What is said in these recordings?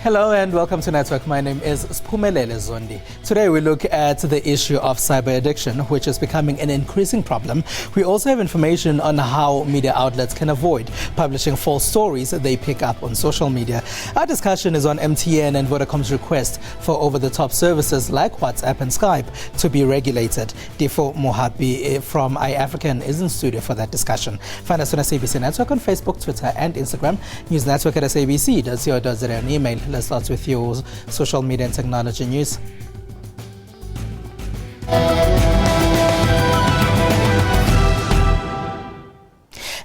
Hello and welcome to Network. My name is Sphumelele Zondi. Today we look at the issue of cyber addiction, which is becoming an increasing problem. We also have information on how media outlets can avoid publishing false stories they pick up on social media. Our discussion is on MTN and Vodacom's request for over-the-top services like WhatsApp and Skype to be regulated. Difo Mohapi from iAfrican is in studio for that discussion. Find us on SABC Network on Facebook, Twitter and Instagram. News Network at SABC.co.za and email. Let's start with your social media and technology news.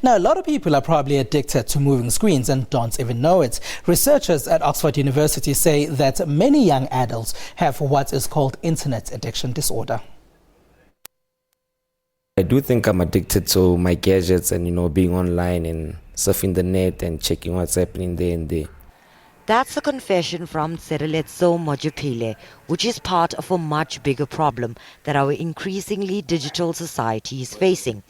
Now, a lot of people are probably addicted to moving screens and don't even know it. Researchers at Oxford University say that many young adults have what is called internet addiction disorder. I do think I'm addicted to my gadgets and, being online and surfing the net and checking what's happening there and there. That's a confession from Tsereletso Mojapile, which is part of a much bigger problem that our increasingly digital society is facing.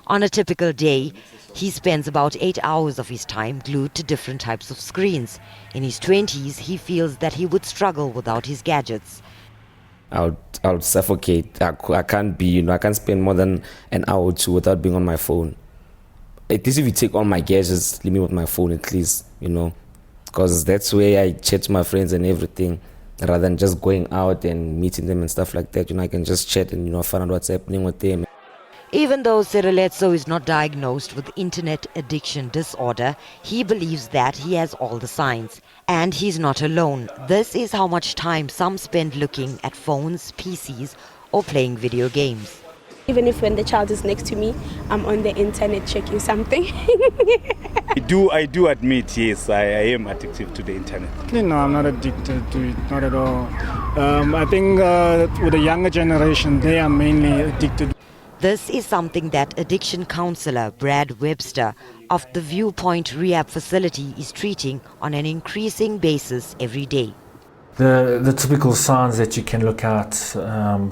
On a typical day, he spends about 8 hours of his time glued to different types of screens. In his 20s, he feels that he would struggle without his gadgets. I would suffocate. I can't I can't spend more than an hour or two without being on my phone. At least if you take all my gadgets, leave me with my phone at least, because that's where I chat to my friends and everything, rather than just going out and meeting them and stuff like that. I can just chat and find out what's happening with them. Even though Tsereletso is not diagnosed with internet addiction disorder, he believes that he has all the signs. And he's not alone. This is how much time some spend looking at phones, PCs, or playing video games. Even if when the child is next to me, I'm on the internet checking something. I do admit, yes, I am addicted to the internet. No, I'm not addicted to it, not at all. I think with the younger generation, they are mainly addicted. This is something that addiction counselor Brad Webster of the Viewpoint Rehab Facility is treating on an increasing basis every day. The typical signs that you can look out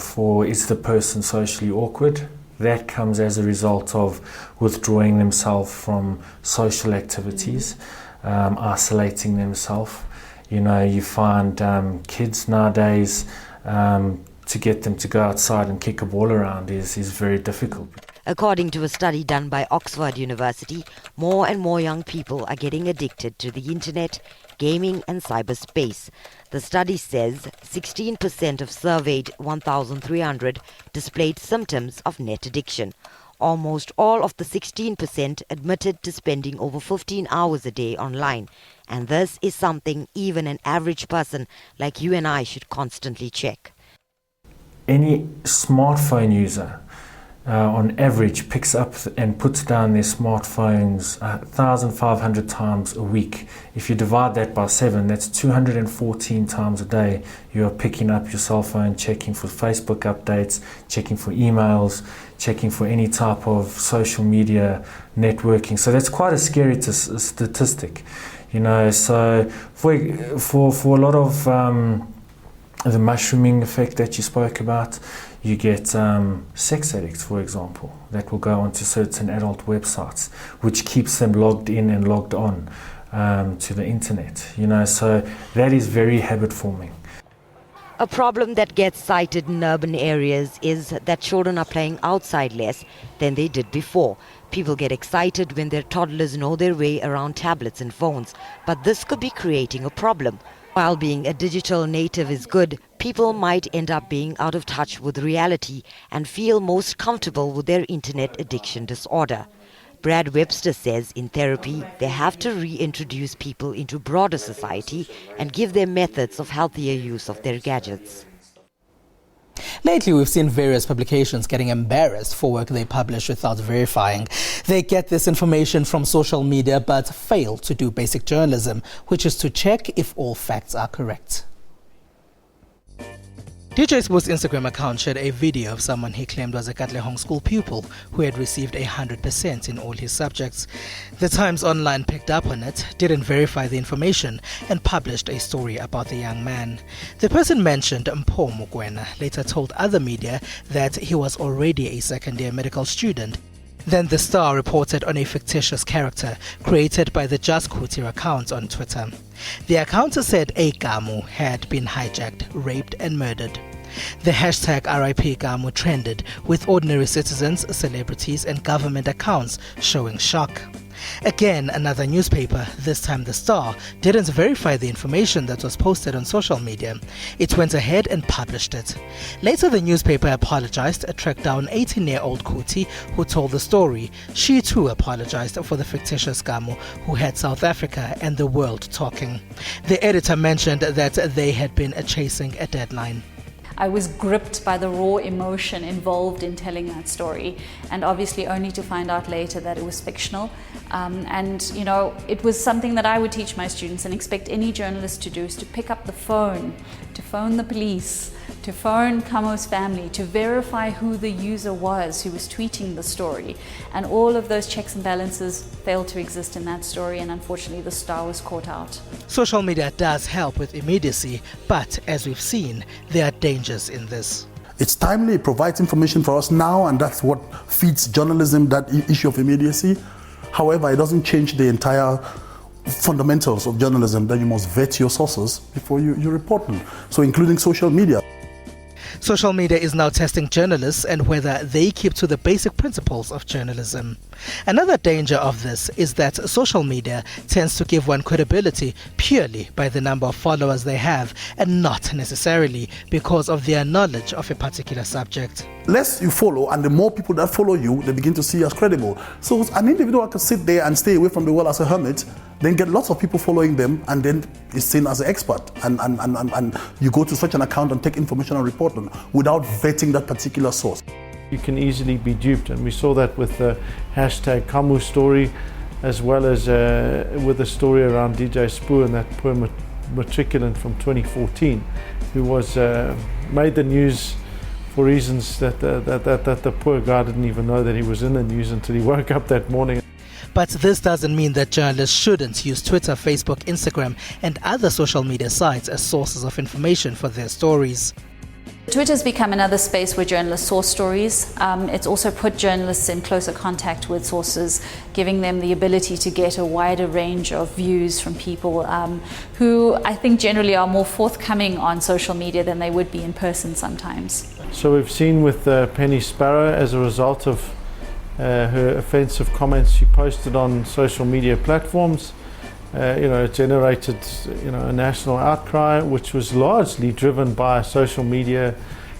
for is the person socially awkward. That comes as a result of withdrawing themselves from social activities, isolating themselves. You find kids nowadays, to get them to go outside and kick a ball around is very difficult. According to a study done by Oxford University, more and more young people are getting addicted to the internet, gaming and cyberspace. The study says 16% of surveyed 1,300 displayed symptoms of net addiction. Almost all of the 16% admitted to spending over 15 hours a day online. And this is something even an average person like you and I should constantly check. Any smartphone user on average picks up and puts down their smartphones 1,500 times a week. If you divide that by 7, that's 214 times a day you are picking up your cell phone, checking for Facebook updates, checking for emails, checking for any type of social media networking. So that's quite a scary statistic, So for a lot of the mushrooming effect that you spoke about, you get sex addicts, for example, that will go onto certain adult websites, which keeps them logged in and logged on to the internet. So that is very habit forming. A problem that gets cited in urban areas is that children are playing outside less than they did before. People get excited when their toddlers know their way around tablets and phones, but this could be creating a problem. While being a digital native is good, people might end up being out of touch with reality and feel most comfortable with their internet addiction disorder. Brad Webster says in therapy, they have to reintroduce people into broader society and give them methods of healthier use of their gadgets. Lately, we've seen various publications getting embarrassed for work they publish without verifying. They get this information from social media but fail to do basic journalism, which is to check if all facts are correct. DJ Spu's Instagram account shared a video of someone he claimed was a Katlehong school pupil who had received 100% in all his subjects. The Times Online picked up on it, didn't verify the information, and published a story about the young man. The person mentioned, Mpho Mokoena, later told other media that he was already a second-year medical student Then the Star reported on a fictitious character created by the Just Kuti account on Twitter. The account said a Gamu had been hijacked, raped and murdered. The hashtag RIP Gamu trended, with ordinary citizens, celebrities and government accounts showing shock. Again, another newspaper, this time the Star, didn't verify the information that was posted on social media. It went ahead and published it. Later, the newspaper apologized, tracked down 18-year-old Kuti who told the story. She too apologized for the fictitious Gamu who had South Africa and the world talking. The editor mentioned that they had been chasing a deadline. I was gripped by the raw emotion involved in telling that story, and obviously only to find out later that it was fictional. And you know, it was something that I would teach my students and expect any journalist to do, is to pick up the phone, to phone the police, to phone Kamo's family, to verify who the user was who was tweeting the story. And all of those checks and balances failed to exist in that story, and unfortunately the Star was caught out. Social media does help with immediacy, but as we've seen, there are dangers in this. It's timely, it provides information for us now, and that's what feeds journalism, that issue of immediacy. However, it doesn't change the entire fundamentals of journalism, that you must vet your sources before you report them, so including social media. Social media is now testing journalists and whether they keep to the basic principles of journalism. Another danger of this is that social media tends to give one credibility purely by the number of followers they have and not necessarily because of their knowledge of a particular subject. Less you follow and the more people that follow you, they begin to see you as credible. So an individual can sit there and stay away from the world as a hermit, then get lots of people following them, and then is seen as an expert. And you go to such an account and take information and report them without vetting that particular source. You can easily be duped, and we saw that with the hashtag Kamu story, as well as with the story around DJ Spoo and that poor matriculant from 2014 who was made the news for reasons that the poor guy didn't even know that he was in the news until he woke up that morning. But this doesn't mean that journalists shouldn't use Twitter, Facebook, Instagram and other social media sites as sources of information for their stories. Twitter's become another space where journalists source stories. It's also put journalists in closer contact with sources, giving them the ability to get a wider range of views from people who I think generally are more forthcoming on social media than they would be in person sometimes. So we've seen with Penny Sparrow, as a result of her offensive comments she posted on social media platforms, it generated a national outcry, which was largely driven by social media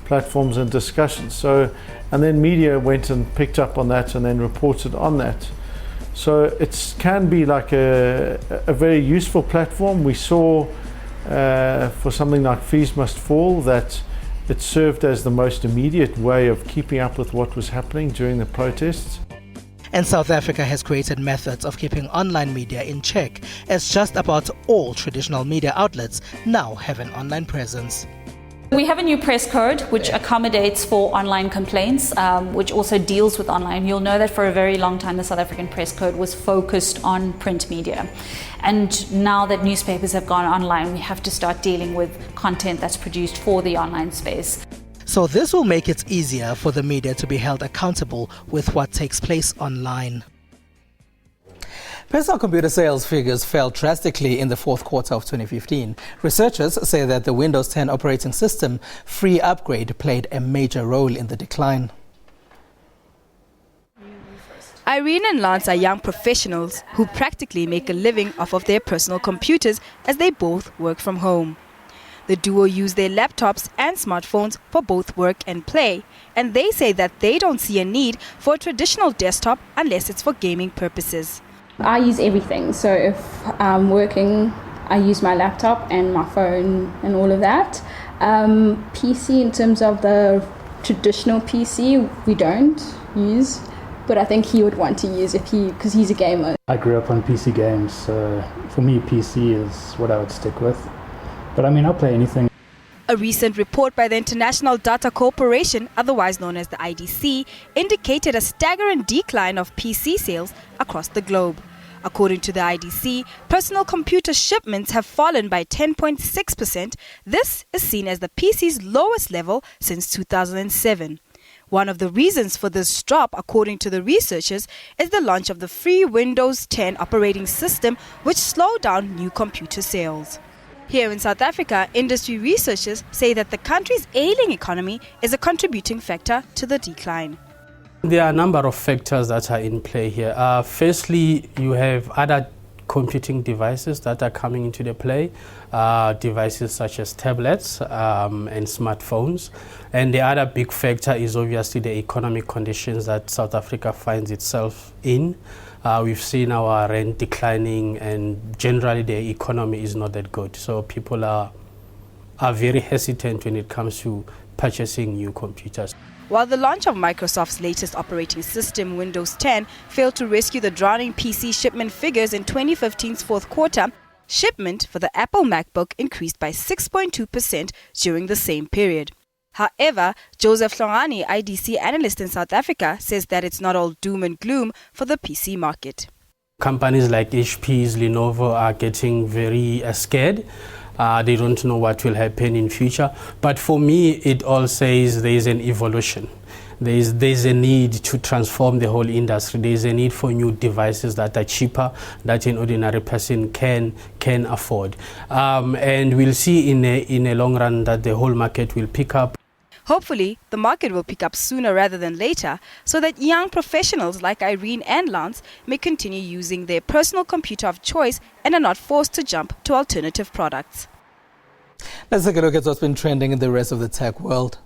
platforms and discussions. So, and then media went and picked up on that and then reported on that. So it can be like a very useful platform. We saw for something like Fees Must Fall that it served as the most immediate way of keeping up with what was happening during the protests. And South Africa has created methods of keeping online media in check, as just about all traditional media outlets now have an online presence. We have a new press code which accommodates for online complaints, which also deals with online. You'll know that for a very long time the South African press code was focused on print media. And now that newspapers have gone online, we have to start dealing with content that's produced for the online space. So this will make it easier for the media to be held accountable with what takes place online. Personal computer sales figures fell drastically in the fourth quarter of 2015. Researchers say that the Windows 10 operating system free upgrade played a major role in the decline. Irene and Lance are young professionals who practically make a living off of their personal computers as they both work from home. The duo use their laptops and smartphones for both work and play, and they say that they don't see a need for a traditional desktop unless it's for gaming purposes. I use everything, so if I'm working, I use my laptop and my phone and all of that. PC, in terms of the traditional PC, we don't use, but I think he would want to use because he's a gamer. I grew up on PC games, so for me PC is what I would stick with. But I mean, I'll play anything. A recent report by the International Data Corporation, otherwise known as the IDC, indicated a staggering decline of PC sales across the globe. According to the IDC, personal computer shipments have fallen by 10.6%. This is seen as the PC's lowest level since 2007. One of the reasons for this drop, according to the researchers, is the launch of the free Windows 10 operating system, which slowed down new computer sales. Here in South Africa, industry researchers say that the country's ailing economy is a contributing factor to the decline. There are a number of factors that are in play here. Firstly, you have other computing devices that are coming into the play, devices such as tablets and smartphones. And the other big factor is obviously the economic conditions that South Africa finds itself in. We've seen our rent declining, and generally the economy is not that good. So people are very hesitant when it comes to purchasing new computers. While the launch of Microsoft's latest operating system, Windows 10, failed to rescue the drowning PC shipment figures in 2015's fourth quarter, shipment for the Apple MacBook increased by 6.2% during the same period. However, Joseph Hlongani, IDC analyst in South Africa, says that it's not all doom and gloom for the PC market. Companies like HP's, Lenovo are getting very scared. They don't know what will happen in future. But for me, it all says there is an evolution. There's a need to transform the whole industry. There's a need for new devices that are cheaper, that an ordinary person can afford. And we'll see in a long run that the whole market will pick up. Hopefully, the market will pick up sooner rather than later, so that young professionals like Irene and Lance may continue using their personal computer of choice and are not forced to jump to alternative products. Let's take a look at what's been trending in the rest of the tech world.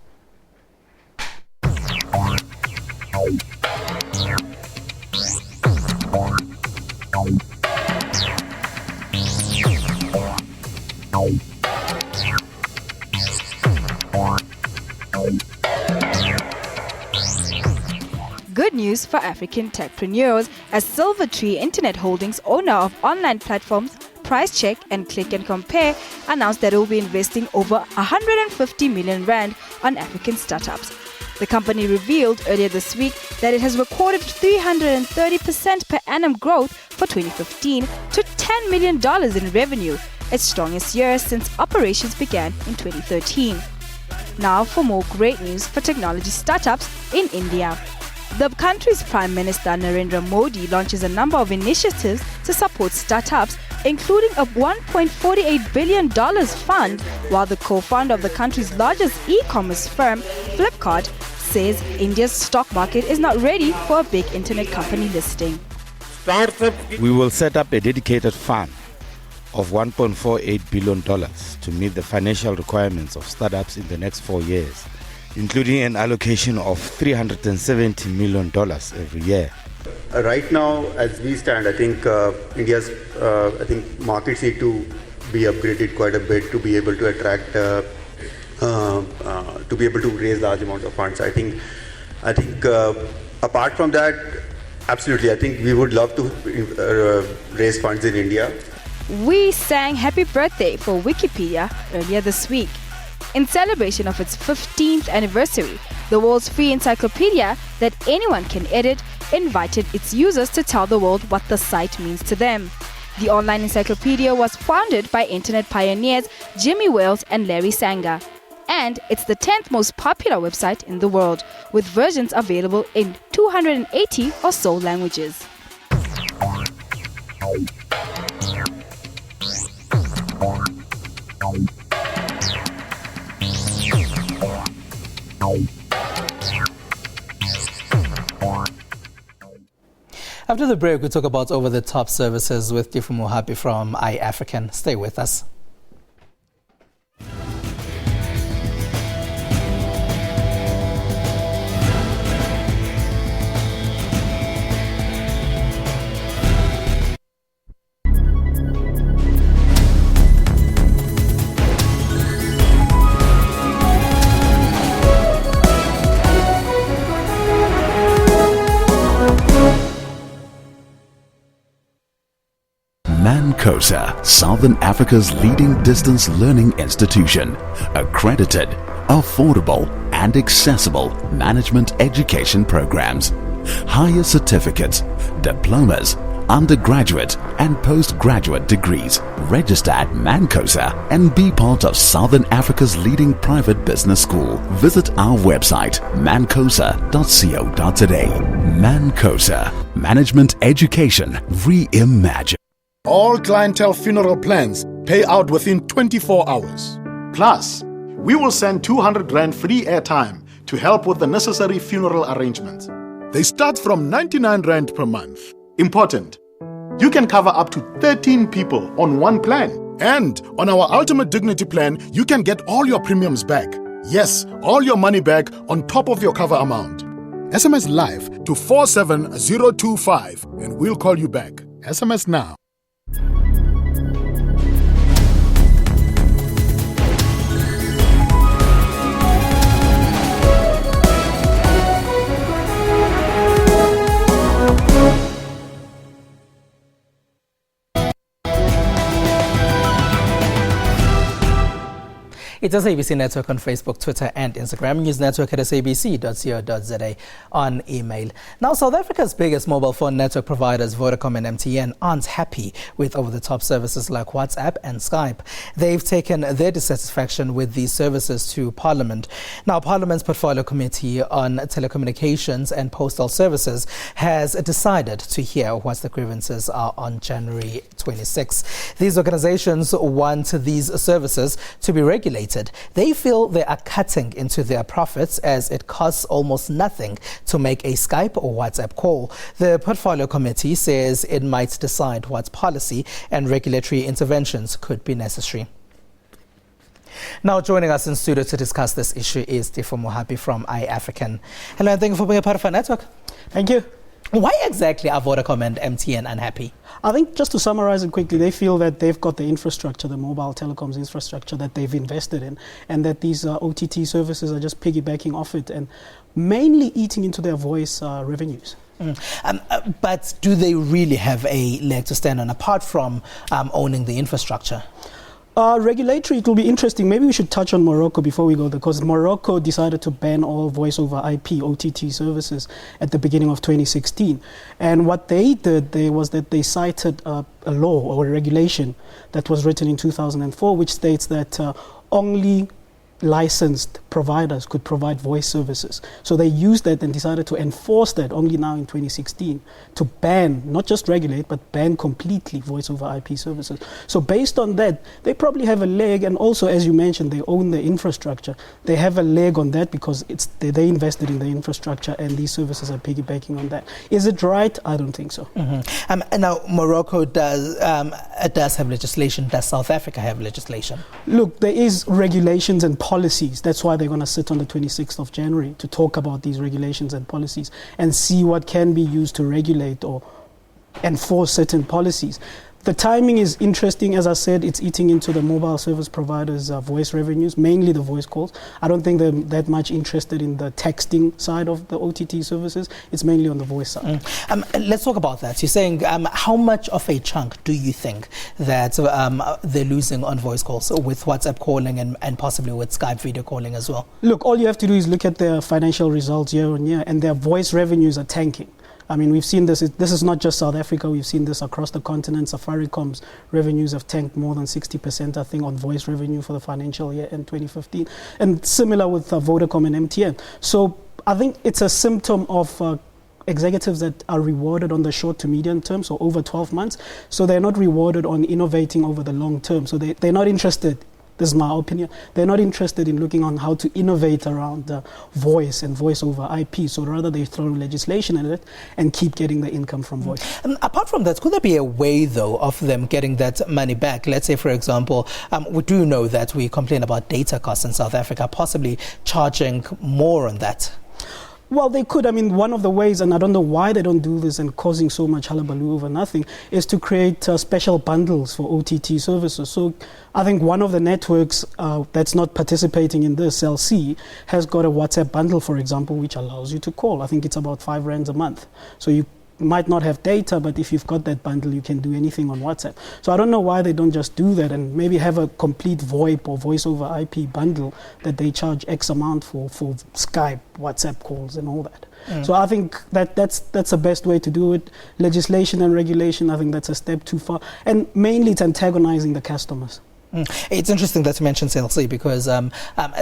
Good news for African techpreneurs, as Silvertree Internet Holdings, owner of online platforms Price Check and Click and Compare, announced that it will be investing over 150 million rand on African startups. The company revealed earlier this week that it has recorded 330% per annum growth for 2015 to $10 million in revenue, its strongest year since operations began in 2013. Now for more great news for technology startups in India. The country's Prime Minister Narendra Modi launches a number of initiatives to support startups, including a $1.48 billion fund, while the co-founder of the country's largest e-commerce firm, Flipkart, says India's stock market is not ready for a big internet company listing. We will set up a dedicated fund of $1.48 billion to meet the financial requirements of startups in the next 4 years, including an allocation of $370 million every year. Right now, as we stand, I think India's markets need to be upgraded quite a bit to be able to attract, to be able to raise large amounts of funds. I think apart from that, absolutely, I think we would love to raise funds in India. We sang Happy Birthday for Wikipedia earlier this week. In celebration of its 15th anniversary, the world's free encyclopedia that anyone can edit invited its users to tell the world what the site means to them. The online encyclopedia was founded by internet pioneers Jimmy Wales and Larry Sanger, and it's the 10th most popular website in the world, with versions available in 280 or so languages. After the break, we'll talk about over-the-top services with Tifu Mohapi from iAfrican. Stay with us. Mancosa, Southern Africa's leading distance learning institution, accredited, affordable and accessible management education programs, higher certificates, diplomas, undergraduate and postgraduate degrees. Register at Mancosa and be part of Southern Africa's leading private business school. Visit our website mancosa.co.za. Mancosa, Management Education Reimagined. All clientele funeral plans pay out within 24 hours. Plus, we will send 200 Rand free airtime to help with the necessary funeral arrangements. They start from 99 Rand per month. Important, you can cover up to 13 people on one plan. And on our Ultimate Dignity plan, you can get all your premiums back. Yes, all your money back on top of your cover amount. SMS live to 47025 and we'll call you back. SMS now. It is ABC Network on Facebook, Twitter and Instagram. News Network at sabc.co.za on email. Now, South Africa's biggest mobile phone network providers, Vodacom and MTN, aren't happy with over-the-top services like WhatsApp and Skype. They've taken their dissatisfaction with these services to Parliament. Now, Parliament's Portfolio Committee on Telecommunications and Postal Services has decided to hear what the grievances are on January 26. These organizations want these services to be regulated. They feel they are cutting into their profits as it costs almost nothing to make a Skype or WhatsApp call. The Portfolio Committee says it might decide what policy and regulatory interventions could be necessary. Now, joining us in studio to discuss this issue is Tifo Mohapi from iAfrican. Hello, and thank you for being a part of our network. Thank you. Why exactly are Vodacom and MTN unhappy? I think, just to summarize it quickly, they feel that they've got the infrastructure, the mobile telecoms infrastructure that they've invested in, and that these OTT services are just piggybacking off it and mainly eating into their voice revenues. But do they really have a leg to stand on, apart from owning the infrastructure? Regulatory, it will be interesting. Maybe we should touch on Morocco before we go there, because Morocco decided to ban all voice over IP, OTT services at the beginning of 2016. And what they did was that they cited a law or a regulation that was written in 2004, which states that only licensed providers could provide voice services. So they used that and decided to enforce that only now in 2016 to ban, not just regulate, but ban completely voice over IP services. So based on that, they probably have a leg, and also, as you mentioned, they own the infrastructure. They have a leg on that because they invested in the infrastructure and these services are piggybacking on that. Is it right? I don't think so. And now, Morocco does have legislation. Does South Africa have legislation? Look, there is regulations and policies. That's why they're going to sit on the 26th of January to talk about these regulations and policies and see what can be used to regulate or enforce certain policies. The timing is interesting. As I said, it's eating into the mobile service providers' voice revenues, mainly the voice calls. I don't think they're that much interested in the texting side of the OTT services. It's mainly on the voice side. Let's talk about that. You're saying how much of a chunk do you think that they're losing on voice calls with WhatsApp calling and possibly with Skype video calling as well? Look, all you have to do is look at their financial results year on year, and their voice revenues are tanking. I mean, we've seen this. This is not just South Africa. We've seen this across the continent. Safaricom's revenues have tanked more than 60%, I think, on voice revenue for the financial year in 2015. And similar with Vodacom and MTN. So I think it's a symptom of executives that are rewarded on the short to medium term, so over 12 months. So they're not rewarded on innovating over the long term. So they're not interested. This is my opinion. They're not interested in looking on how to innovate around voice and voice over IP. So rather they throw legislation at it and keep getting the income from voice. Apart from that, could there be a way, though, of them getting that money back? Let's say, for example, we do know that we complain about data costs in South Africa, possibly charging more on that. Well, they could. I mean, one of the ways, and I don't know why they don't do this and causing so much hullabaloo over nothing, is to create special bundles for OTT services. So I think one of the networks that's not participating in this, LC, has got a WhatsApp bundle, for example, which allows you to call. I think it's about 5 rands a month. So you might not have data, but if you've got that bundle, you can do anything on WhatsApp. So I don't know why they don't just do that and maybe have a complete VoIP or voice over IP bundle that they charge X amount for Skype, WhatsApp calls and all that. So I think that's the best way to do it. Legislation and regulation, I think that's a step too far. And mainly it's antagonizing the customers. It's interesting that you mentioned Cell C because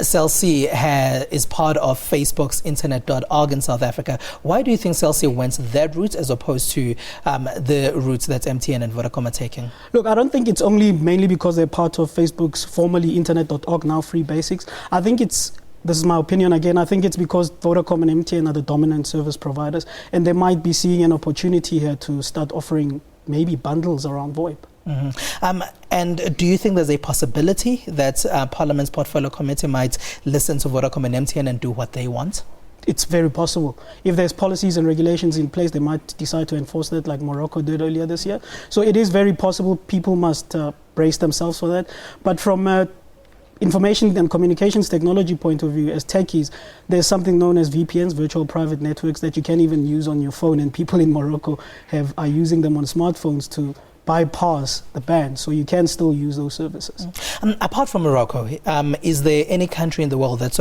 Cell C is part of Facebook's internet.org in South Africa. Why do you think Cell C went that route as opposed to the routes that MTN and Vodacom are taking? Look, I don't think it's only mainly because they're part of Facebook's formerly internet.org, now Free Basics. I think this is my opinion again, I think it's because Vodacom and MTN are the dominant service providers and they might be seeing an opportunity here to start offering maybe bundles around VoIP. And do you think there's a possibility that Parliament's Portfolio Committee might listen to Vodacom and MTN and do what they want? It's very possible. If there's policies and regulations in place, they might decide to enforce that like Morocco did earlier this year. So it is very possible. People must brace themselves for that. But from information and communications technology point of view, as techies, there's something known as VPNs, virtual private networks, that you can even use on your phone. And people in Morocco are using them on smartphones to bypass the ban, so you can still use those services. Apart from Morocco, is there any country in the world that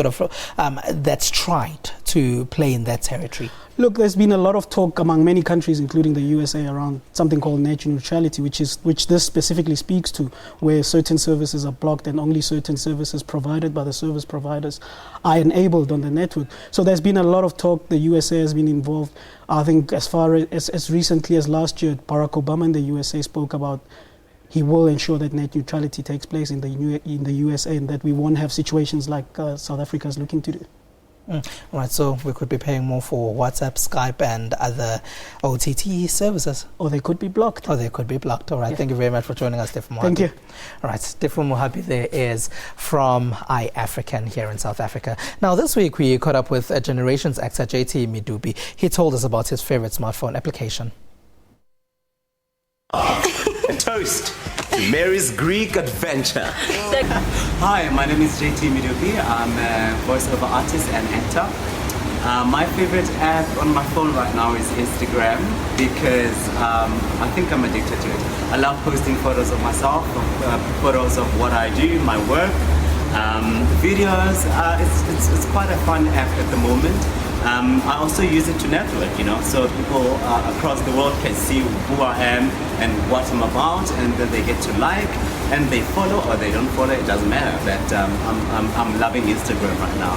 that's tried to play in that territory? Look, there's been a lot of talk among many countries, including the USA, around something called net neutrality, which this specifically speaks to, where certain services are blocked and only certain services provided by the service providers are enabled on the network. So there's been a lot of talk. The USA has been involved. I think as far as recently as last year, Barack Obama in the USA spoke about he will ensure that net neutrality takes place in the USA and that we won't have situations like South Africa is looking to do. Right, so we could be paying more for WhatsApp, Skype and other OTT services. Or they could be blocked. All right, yeah. Thank you very much for joining us, Stefan Mohabi. Thank you. All right, Stefan Mohabi there is from iAfrican here in South Africa. Now, this week we caught up with Generations actor JT Midubi. He told us about his favorite smartphone application. Toast to Mary's Greek adventure. Hi, my name is JT Midubi. I'm a voiceover artist and actor. My favorite app on my phone right now is Instagram because I think I'm addicted to it. I love posting photos of myself, photos of what I do, my work, videos. It's quite a fun app at the moment. I also use it to network, so people across the world can see who I am and what I'm about, and then they get to like and they follow or they don't follow. It doesn't matter. But I'm loving Instagram right now.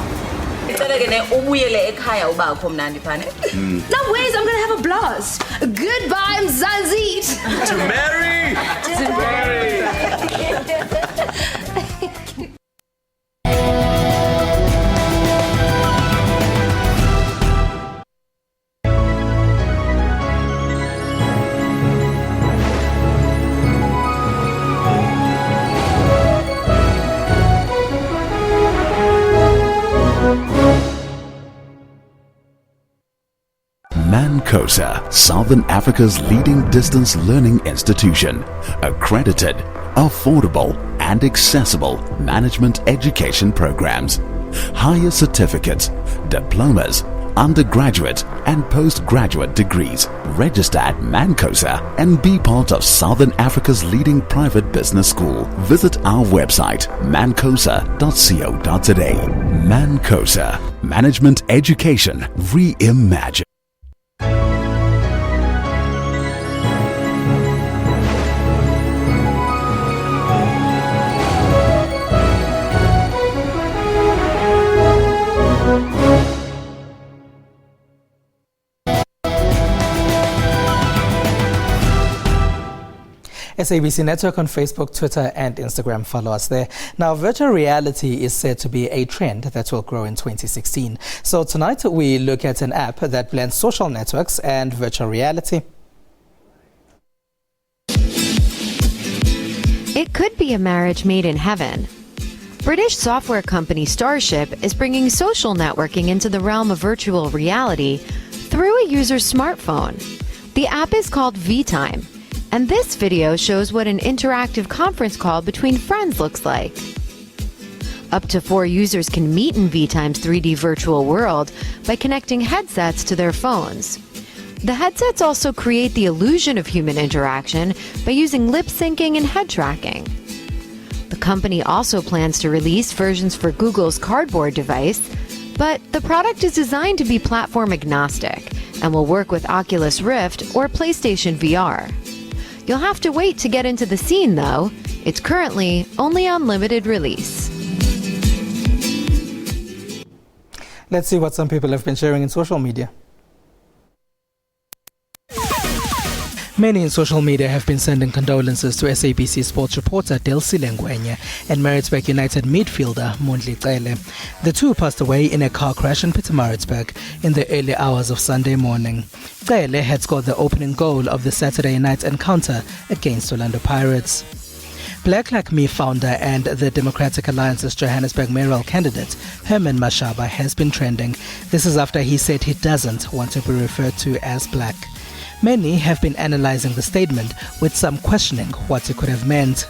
Now ways I'm gonna have a blast. Goodbye, Mzanzit. To Mary. To Mary. Mancosa, Southern Africa's leading distance learning institution. Accredited, affordable and accessible management education programs. Higher certificates, diplomas, undergraduate and postgraduate degrees. Register at Mancosa and be part of Southern Africa's leading private business school. Visit our website mancosa.co.za. Mancosa, management education reimagined. SABC Network on Facebook, Twitter and Instagram. Follow us there. Now, virtual reality is said to be a trend that will grow in 2016. So tonight we look at an app that blends social networks and virtual reality. It could be a marriage made in heaven. British software company Starship is bringing social networking into the realm of virtual reality through a user's smartphone. The app is called VTime. And this video shows what an interactive conference call between friends looks like. Up to 4 users can meet in VTime's 3D virtual world by connecting headsets to their phones. The headsets also create the illusion of human interaction by using lip syncing and head tracking. The company also plans to release versions for Google's Cardboard device, but the product is designed to be platform agnostic and will work with Oculus Rift or PlayStation VR. You'll have to wait to get into the scene, though. It's currently only on limited release. Let's see what some people have been sharing in social media. Many in social media have been sending condolences to SABC sports reporter Delcile Ngwenya and Maritzburg United midfielder Mondli Cele. The two passed away in a car crash in Pietermaritzburg in the early hours of Sunday morning. Cele had scored the opening goal of the Saturday night encounter against Orlando Pirates. Black Like Me founder and the Democratic Alliance's Johannesburg mayoral candidate Herman Mashaba has been trending. This is after he said he doesn't want to be referred to as black. Many have been analyzing the statement, with some questioning what it could have meant.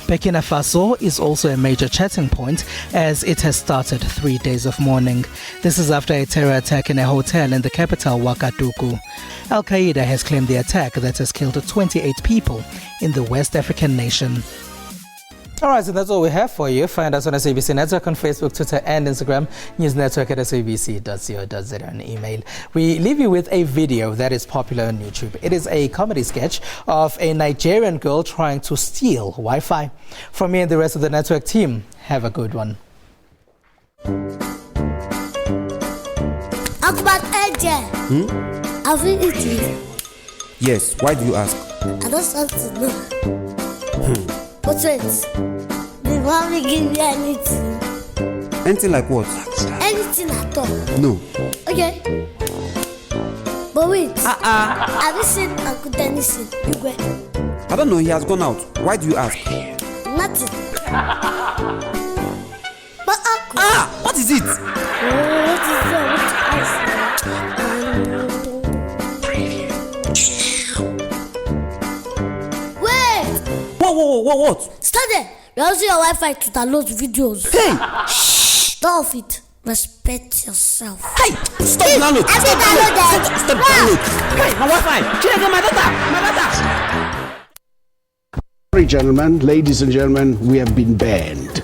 Burkina Faso is also a major chatting point as it has started 3 days of mourning. This is after a terror attack in a hotel in the capital Ouagadougou. Al-Qaeda has claimed the attack that has killed 28 people in the West African nation. Alright, so that's all we have for you. Find us on SABC Network on Facebook, Twitter and Instagram. News Network at sabc.co.za and email. We leave you with a video that is popular on YouTube. It is a comedy sketch of a Nigerian girl trying to steal Wi-Fi. From me and the rest of the network team, have a good one. Akbar Eje. Have you eaten? Yes, why do you ask? I just want to know. But wait, did mommy give you anything? Anything like what? Anything at all? No. Okay. But wait, have you seen Uncle Tennyson? I don't know, he has gone out. Why do you ask? Nothing. But Uncle. What is it? What is that? What? Stand there. You're using your Wi-Fi to download videos. Hey! Shh! Stop it. Respect yourself. Hey! Stop download! Stop download! Hey, my Wi-Fi! My data! Sorry, gentlemen, ladies and gentlemen, we have been banned.